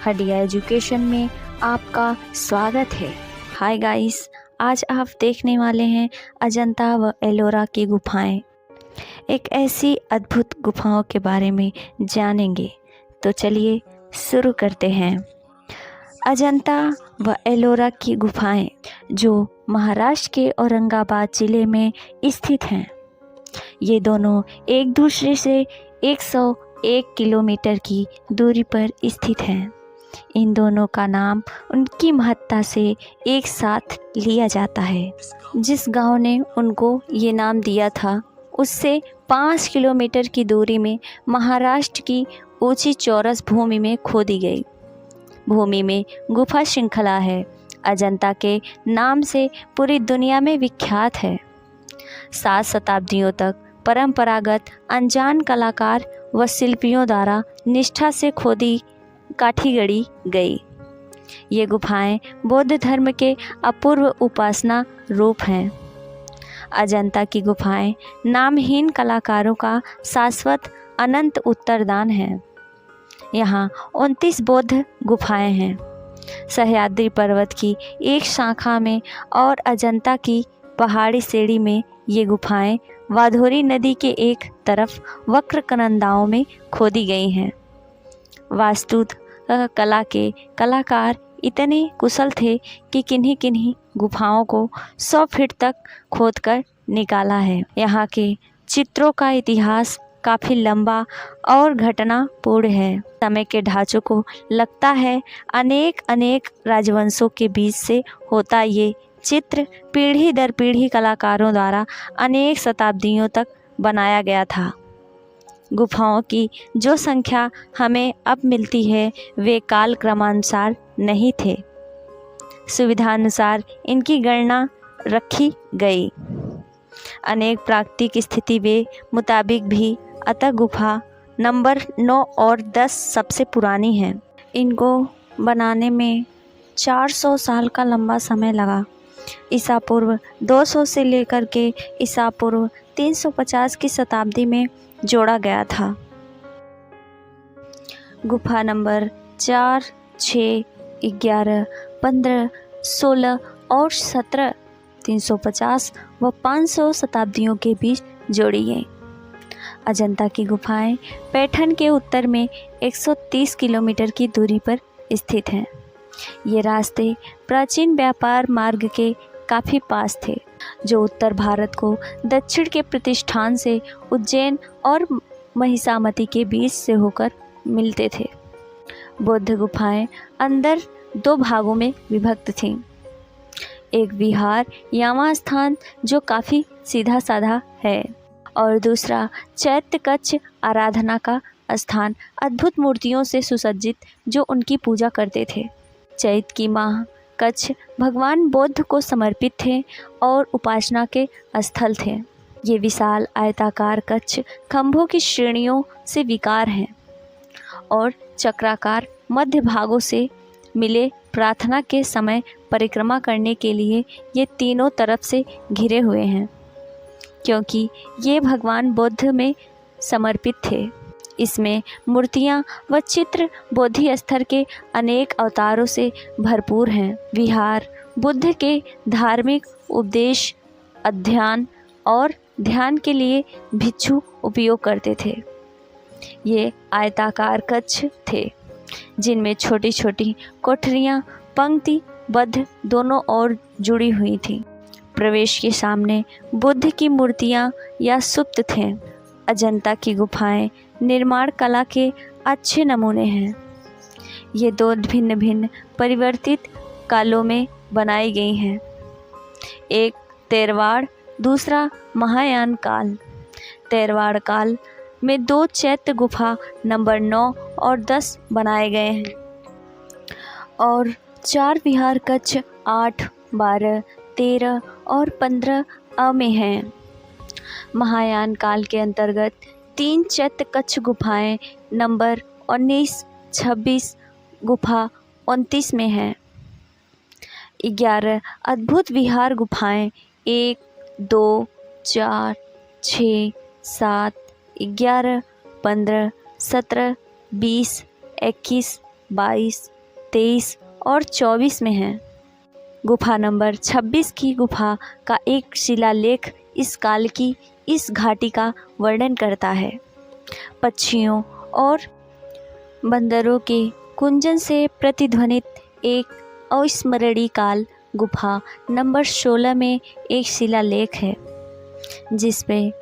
Hadiya education में आपका स्वागत है। हाय गाइस, आज आप देखने वाले हैं अजंता व एलोरा की गुफाएं। एक ऐसी अद्भुत गुफाओं के बारे में जानेंगे, तो चलिए शुरू करते हैं। अजंता व एलोरा की गुफाएं जो महाराष्ट्र के औरंगाबाद ज़िले में स्थित हैं। ये दोनों एक दूसरे से 101 किलोमीटर की दूरी पर स्थित हैं। इन दोनों का नाम उनकी महत्ता से एक साथ लिया जाता है। जिस गांव ने उनको ये नाम दिया था, उससे 5 किलोमीटर की दूरी में महाराष्ट्र की ऊंची चौरस भूमि में खोदी गई भूमि में गुफा श्रृंखला है। अजंता के नाम से पूरी दुनिया में विख्यात है। 7 शताब्दियों तक परंपरागत अनजान कलाकार व शिल्पियों द्वारा निष्ठा से खोदी काठी गढ़ी गई। ये गुफाएं बौद्ध धर्म के अपूर्व उपासना रूप हैं। अजंता की गुफाएं नामहीन कलाकारों का शाश्वत अनंत उत्तरदान है। यहाँ 29 बौद्ध गुफाएं हैं। सह्याद्री पर्वत की एक शाखा में और अजंता की पहाड़ी श्रेणी में ये गुफाएं वाधोरी नदी के एक तरफ वक्र कनंदाओं में खोदी गई हैं। वास्तु कला के कलाकार इतने कुशल थे कि किन्हीं किन्हीं गुफाओं को 100 फीट तक खोदकर निकाला है। यहाँ के चित्रों का इतिहास काफ़ी लंबा और घटनापूर्ण है। समय के ढांचों को लगता है अनेक राजवंशों के बीच से होता ये चित्र पीढ़ी दर पीढ़ी कलाकारों द्वारा अनेक शताब्दियों तक बनाया गया था। गुफाओं की जो संख्या हमें अब मिलती है, वे काल क्रमानुसार नहीं थे। सुविधानुसार इनकी गणना रखी गई। अनेक प्राकृतिक स्थिति के मुताबिक भी अतः गुफा नंबर 9 और 10 सबसे पुरानी हैं। इनको बनाने में 400 साल का लंबा समय लगा। ईसा पूर्व 200 से लेकर के ईसा पूर्व 350 की शताब्दी में जोड़ा गया था। गुफा नंबर 4, 6, 11, 15, 16 और 17 350 व 500 शताब्दियों के बीच जोड़ी गई। अजंता की गुफाएं पैठन के उत्तर में 130 किलोमीटर की दूरी पर स्थित हैं। ये रास्ते प्राचीन व्यापार मार्ग के काफ़ी पास थे, जो उत्तर भारत को दक्षिण के प्रतिष्ठान से उज्जैन और महिसामती के बीच से होकर मिलते थे। बौद्ध गुफाएं अंदर 2 भागों में विभक्त थीं। एक विहार यामा स्थान जो काफ़ी सीधा साधा है, और दूसरा चैत्य कक्ष आराधना का स्थान अद्भुत मूर्तियों से सुसज्जित जो उनकी पूजा करते थे। चैत्य की माह कक्ष भगवान बुद्ध को समर्पित थे और उपासना के स्थल थे। ये विशाल आयताकार कक्ष खंभों की श्रेणियों से विकार हैं और चक्राकार मध्य भागों से मिले। प्रार्थना के समय परिक्रमा करने के लिए ये तीनों तरफ से घिरे हुए हैं, क्योंकि ये भगवान बुद्ध में समर्पित थे। इसमें मूर्तियाँ व चित्र बोधि स्तर के अनेक अवतारों से भरपूर हैं। विहार बुद्ध के धार्मिक उपदेश, अध्ययन और ध्यान के लिए भिक्षु उपयोग करते थे। ये आयताकार कक्ष थे, जिनमें छोटी छोटी कोठरियाँ पंक्तिबद्ध दोनों ओर जुड़ी हुई थीं। प्रवेश के सामने बुद्ध की मूर्तियाँ या सुप्त थे। अजंता की गुफाएं निर्माण कला के अच्छे नमूने हैं। ये 2 भिन्न भिन्न परिवर्तित कालों में बनाई गई हैं। एक तेरवाड़, दूसरा महायान काल। तेरवाड़ काल में 2 चैत्य गुफा नंबर 9 और 10 बनाए गए हैं और 4 विहार कक्ष 8, 12, 13 और 15 में हैं। महायान काल के अंतर्गत 3 चैत्य कक्ष गुफाएं नंबर 19, 26 गुफा 29 में हैं। 11 अद्भुत विहार गुफाएं 1, 2, 4, 6, 7, 11, 15, 17, 20, 21, 22, 23 और 24 में हैं। गुफा नंबर 26 की गुफा का एक शिलालेख इस काल की इस घाटी का वर्णन करता है। पक्षियों और बंदरों के कुंजन से प्रतिध्वनित एक अविस्मरणीय काल गुफा नंबर 16 में एक शिलालेख है, जिसमें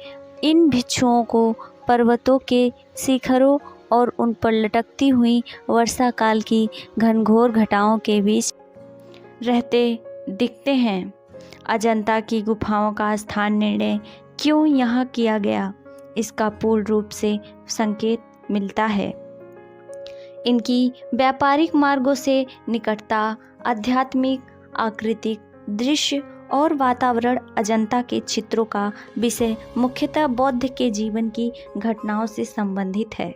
इन भिक्षुओं को पर्वतों के शिखरों और उन पर लटकती हुई वर्षा काल की घनघोर घटाओं के बीच रहते दिखते हैं। अजंता की गुफाओं का स्थान निर्णय क्यों यहाँ किया गया, इसका पूर्ण रूप से संकेत मिलता है। इनकी व्यापारिक मार्गों से निकटता, आध्यात्मिक, आकृतिक, दृश्य और वातावरण अजंता के चित्रों का विषय मुख्यतः बौद्ध के जीवन की घटनाओं से संबंधित है।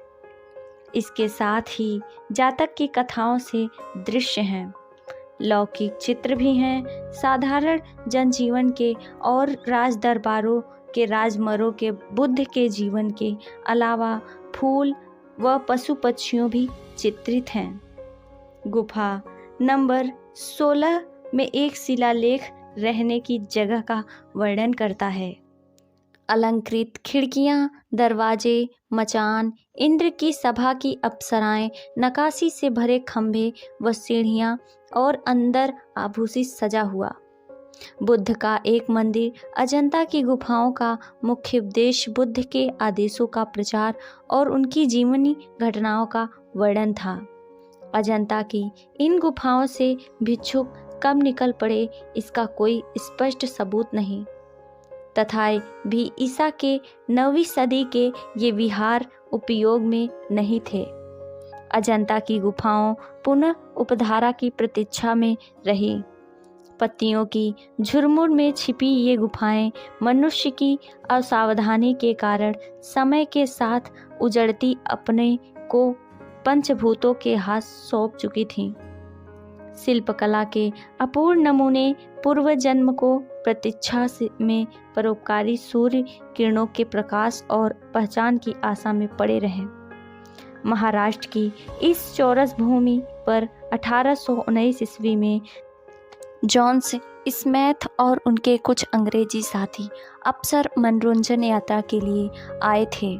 इसके साथ ही जातक की कथाओं से दृश्य हैं, लौकिक चित्र भी हैं, साधारण जनजीवन के और राज दरबारों के राजमरों के बुद्ध के जीवन के अलावा फूल व पशु पक्षियों भी चित्रित हैं। गुफा नंबर 16 में एक शिलालेख रहने की जगह का वर्णन करता है। अलंकृत खिड़कियां, दरवाजे, मचान, इंद्र की सभा की अप्सराएं, नक्काशी से भरे खंभे व सीढ़ियां और अंदर आभूषित सजा हुआ बुद्ध का एक मंदिर। अजंता की गुफाओं का मुख्य उद्देश्य बुद्ध के आदेशों का प्रचार और उनकी जीवनी घटनाओं का वर्णन था। अजंता की इन गुफाओं से भिक्षुक कब निकल पड़े, इसका कोई स्पष्ट सबूत नहीं। तथापि ईसा के 9वीं सदी के ये विहार उपयोग में नहीं थे। अजंता की गुफाओं पुनः उपधारा की प्रतीक्षा में रही। पत्तियों की झुरमुर में छिपी ये गुफाएं मनुष्य की असावधानी के कारण समय के साथ उजड़ती अपने को पंचभूतों के हाथ सौंप चुकी थीं। शिल्पकला के अपूर्ण नमूने पूर्व जन्म को प्रतीक्षा में परोपकारी सूर्य किरणों के प्रकाश और पहचान की आशा में पड़े रहे। महाराष्ट्र की इस चौरस भूमि पर 1819 ईस्वी में जॉन स्मिथ और उनके कुछ अंग्रेजी साथी अक्सर मनोरंजन यात्रा के लिए आए थे।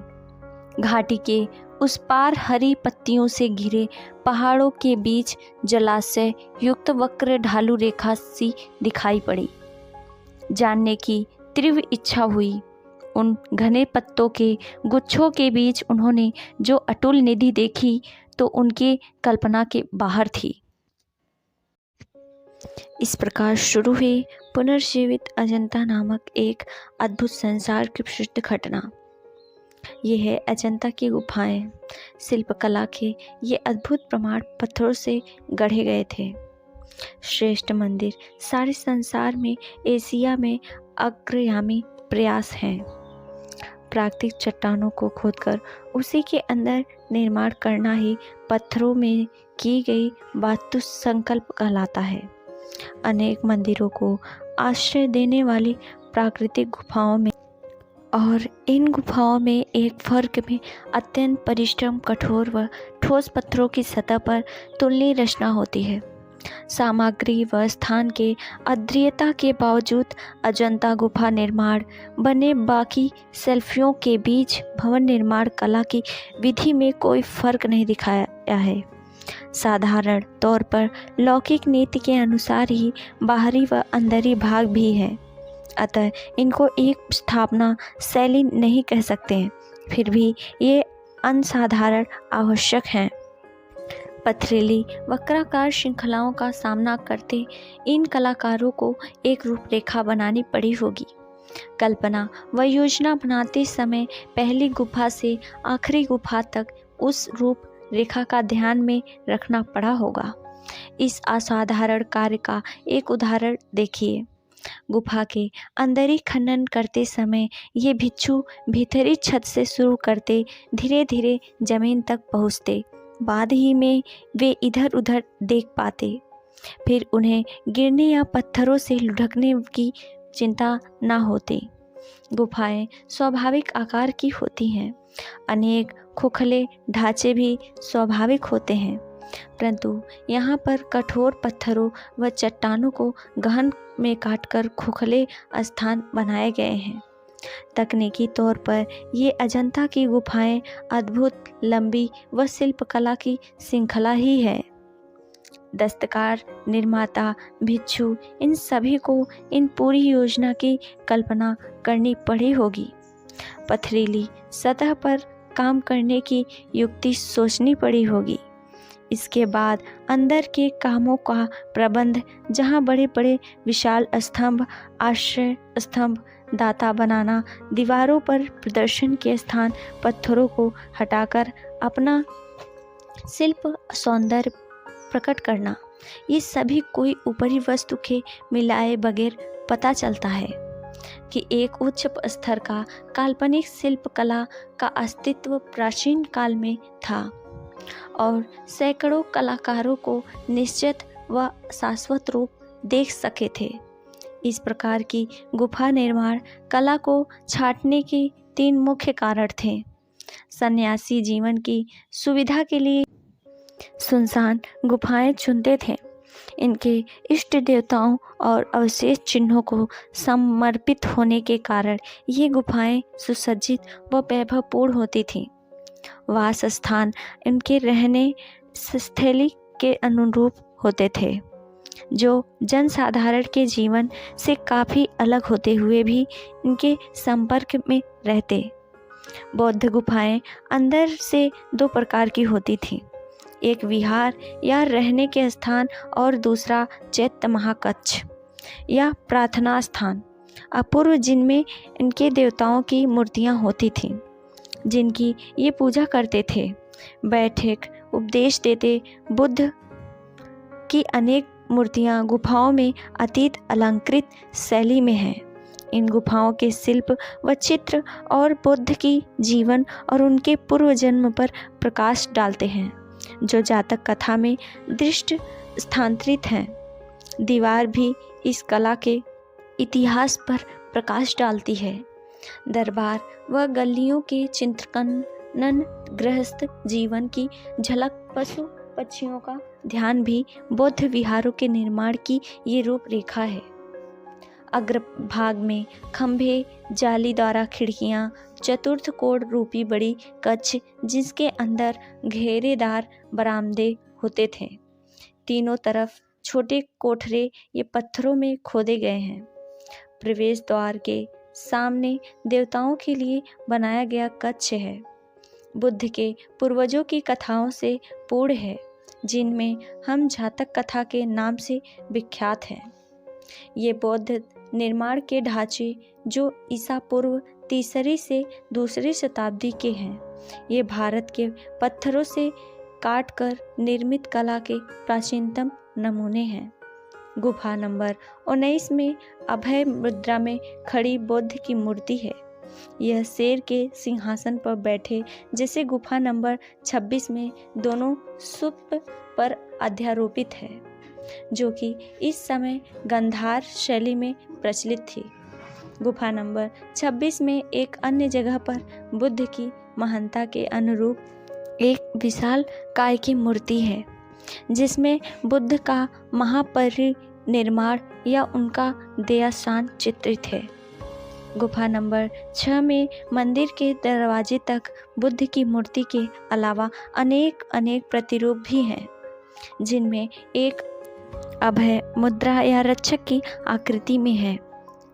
घाटी के उस पार हरी पत्तियों से घिरे पहाड़ों के बीच जलाशय युक्त वक्र ढालू रेखा सी दिखाई पड़ी। जानने की तीव्र इच्छा हुई। उन घने पत्तों के गुच्छों के बीच उन्होंने जो अतुल निधि देखी तो उनके कल्पना के बाहर थी। इस प्रकार शुरू हुई पुनर्जीवित अजंता नामक एक अद्भुत संसार की प्रसिद्ध घटना। ये है अजंता की गुफाएं। शिल्पकला के ये अद्भुत प्रमाण पत्थरों से गढ़े गए थे। श्रेष्ठ मंदिर सारे संसार में, एशिया में अग्रगामी प्रयास हैं। प्राकृतिक चट्टानों को खोदकर उसी के अंदर निर्माण करना ही पत्थरों में की गई वास्तु संकल्प कहलाता है। अनेक मंदिरों को आश्रय देने वाली प्राकृतिक गुफाओं में और इन गुफाओं में एक फर्क में अत्यंत परिश्रम, कठोर व ठोस पत्थरों की सतह पर तुलनीय रचना होती है। सामग्री व स्थान के अद्वितीयता के बावजूद अजंता गुफा निर्माण बने बाकी सेल्फियों के बीच भवन निर्माण कला की विधि में कोई फर्क नहीं दिखाया है। साधारण तौर पर लौकिक नीति के अनुसार ही बाहरी व अंदरी भाग भी है, अतः इनको एक स्थापना शैली नहीं कह सकते हैं। फिर भी ये असाधारण आवश्यक हैं। पथरीली वक्राकार श्रृंखलाओं का सामना करते इन कलाकारों को एक रूपरेखा बनानी पड़ी होगी। कल्पना व योजना बनाते समय पहली गुफा से आखिरी गुफा तक उस रूप रेखा का ध्यान में रखना पड़ा होगा। इस असाधारण कार्य का एक उदाहरण देखिए। गुफा के अंदर ही खनन करते समय ये भिक्षु भीतरी छत से शुरू करते धीरे धीरे जमीन तक पहुँचते। बाद ही में वे इधर उधर देख पाते। फिर उन्हें गिरने या पत्थरों से लुढ़कने की चिंता न होती। गुफाएं स्वाभाविक आकार की होती हैं। अनेक खोखले ढांचे भी स्वाभाविक होते हैं। परंतु यहाँ पर कठोर पत्थरों व चट्टानों को गहन में काटकर खोखले स्थान बनाए गए हैं। तकनीकी तौर पर ये अजंता की गुफाएं अद्भुत, लंबी व शिल्पकला की श्रृंखला ही है। दस्तकार, निर्माता, भिक्षु, इन सभी को इन पूरी योजना की कल्पना करनी पड़ी होगी। पथरीली सतह पर काम करने की युक्ति सोचनी पड़ी होगी। इसके बाद अंदर के कामों का प्रबंध, जहाँ बड़े बड़े विशाल स्तंभ, आश्रय स्तंभ, दाता बनाना, दीवारों पर प्रदर्शन के स्थान पत्थरों को हटाकर अपना शिल्प सौंदर्य प्रकट करना, ये सभी कोई ऊपरी वस्तु के मिलाए बगैर पता चलता है कि एक उच्च स्तर का काल्पनिक शिल्पकला का अस्तित्व प्राचीन काल में था और सैकड़ों कलाकारों को निश्चित व शाश्वत रूप देख सके थे। इस प्रकार की गुफा निर्माण कला को छांटने के 3 मुख्य कारण थे। सन्यासी जीवन की सुविधा के लिए सुनसान गुफाएं चुनते थे। इनके इष्ट देवताओं और अवशेष चिन्हों को समर्पित होने के कारण ये गुफाएं सुसज्जित व वैभवपूर्ण होती थीं। वास स्थान इनके रहने स्थली के अनुरूप होते थे, जो जनसाधारण के जीवन से काफ़ी अलग होते हुए भी इनके संपर्क में रहते। बौद्ध गुफाएं अंदर से 2 प्रकार की होती थीं, एक विहार या रहने के स्थान और दूसरा चैत्य महाकक्ष या प्रार्थना स्थान, अपूर्व, जिनमें इनके देवताओं की मूर्तियां होती थीं, जिनकी ये पूजा करते थे। बैठक उपदेश देते बुद्ध की अनेक मूर्तियां गुफाओं में अतीत अलंकृत शैली में हैं। इन गुफाओं के शिल्प व चित्र और बुद्ध की जीवन और उनके पूर्व जन्म पर प्रकाश डालते हैं, जो जातक कथा में दृष्ट स्थानांतरित हैं। दीवार भी इस कला के इतिहास पर प्रकाश डालती है। दरबार व गलियों के चित्रकनन, गृहस्थ जीवन की झलक, पशु पक्षियों का ध्यान भी बौद्ध विहारों के निर्माण की ये रूपरेखा है। अग्रभाग में खंभे, जालीदार खिड़कियां, चतुर्थ कोण रूपी बड़ी कक्ष, जिसके अंदर घेरेदार बरामदे होते थे। तीनों तरफ छोटे कोठरे ये पत्थरों में खोदे गए हैं। प्रवेश द्वार के सामने देवताओं के लिए बनाया गया कक्ष है। बुद्ध के पूर्वजों की कथाओं से पूर्ण है, जिनमें हम जातक कथा के नाम से विख्यात हैं। ये बौद्ध निर्माण के ढांचे जो ईसा पूर्व 3री से 2री शताब्दी के हैं, ये भारत के पत्थरों से काटकर निर्मित कला के प्राचीनतम नमूने हैं। गुफा नंबर 19 में अभय मुद्रा में खड़ी बुद्ध की मूर्ति है। यह शेर के सिंहासन पर बैठे, जैसे गुफा नंबर 26 में दोनों सुप्त पर अध्यारोपित है, जो कि इस समय गंधार शैली में प्रचलित थी। गुफा नंबर 26 में एक अन्य जगह पर बुद्ध की महानता के अनुरूप एक विशाल काय की मूर्ति है, जिसमें बुद्ध का महापरिनिर्वाण या उनका देहावसान चित्रित है। गुफा नंबर 6 में मंदिर के दरवाजे तक बुद्ध की मूर्ति के अलावा अनेक प्रतिरूप भी हैं, जिनमें एक अभय मुद्रा या रक्षक की आकृति में है।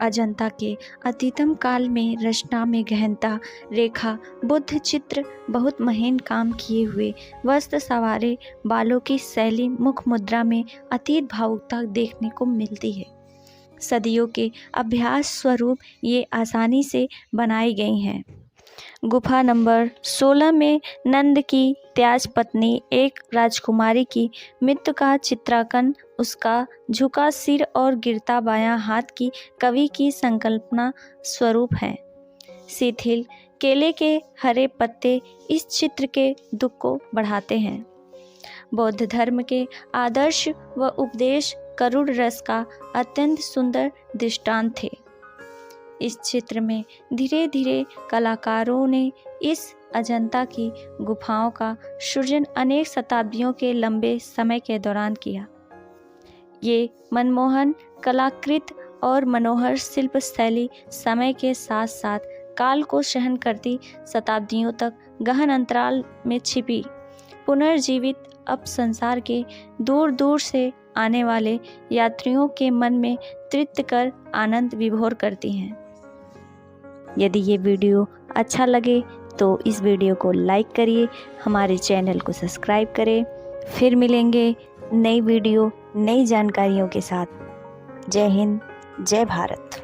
अजंता के अतीतम काल में रचना में गहनता, रेखा, बुद्ध चित्र, बहुत महीन काम किए हुए वस्त्र सवारे बालों की शैली, मुख मुद्रा में अतीत भावुकता देखने को मिलती है। सदियों के अभ्यास स्वरूप ये आसानी से बनाई गई हैं। गुफा नंबर 16 में नंद की त्याज पत्नी एक राजकुमारी की मृत्यु का चित्रांकन, उसका झुका सिर और गिरता बायां हाथ की कवि की संकल्पना स्वरूप है। शिथिल केले के हरे पत्ते इस चित्र के दुख को बढ़ाते हैं। बौद्ध धर्म के आदर्श व उपदेश करुण रस का अत्यंत सुंदर दृष्टांत थे। इस चित्र में धीरे धीरे कलाकारों ने इस अजंता की गुफाओं का सृजन अनेक शताब्दियों के लंबे समय के दौरान किया। ये मनमोहन कलाकृत और मनोहर शिल्प शैली समय के साथ साथ काल को सहन करती शताब्दियों तक गहन अंतराल में छिपी पुनर्जीवित अब संसार के दूर दूर से आने वाले यात्रियों के मन में तृप्त कर आनंद विभोर करती हैं। यदि ये वीडियो अच्छा लगे तो इस वीडियो को लाइक करिए, हमारे चैनल को सब्सक्राइब करें। फिर मिलेंगे नई वीडियो नई जानकारियों के साथ। जय हिंद, जय भारत।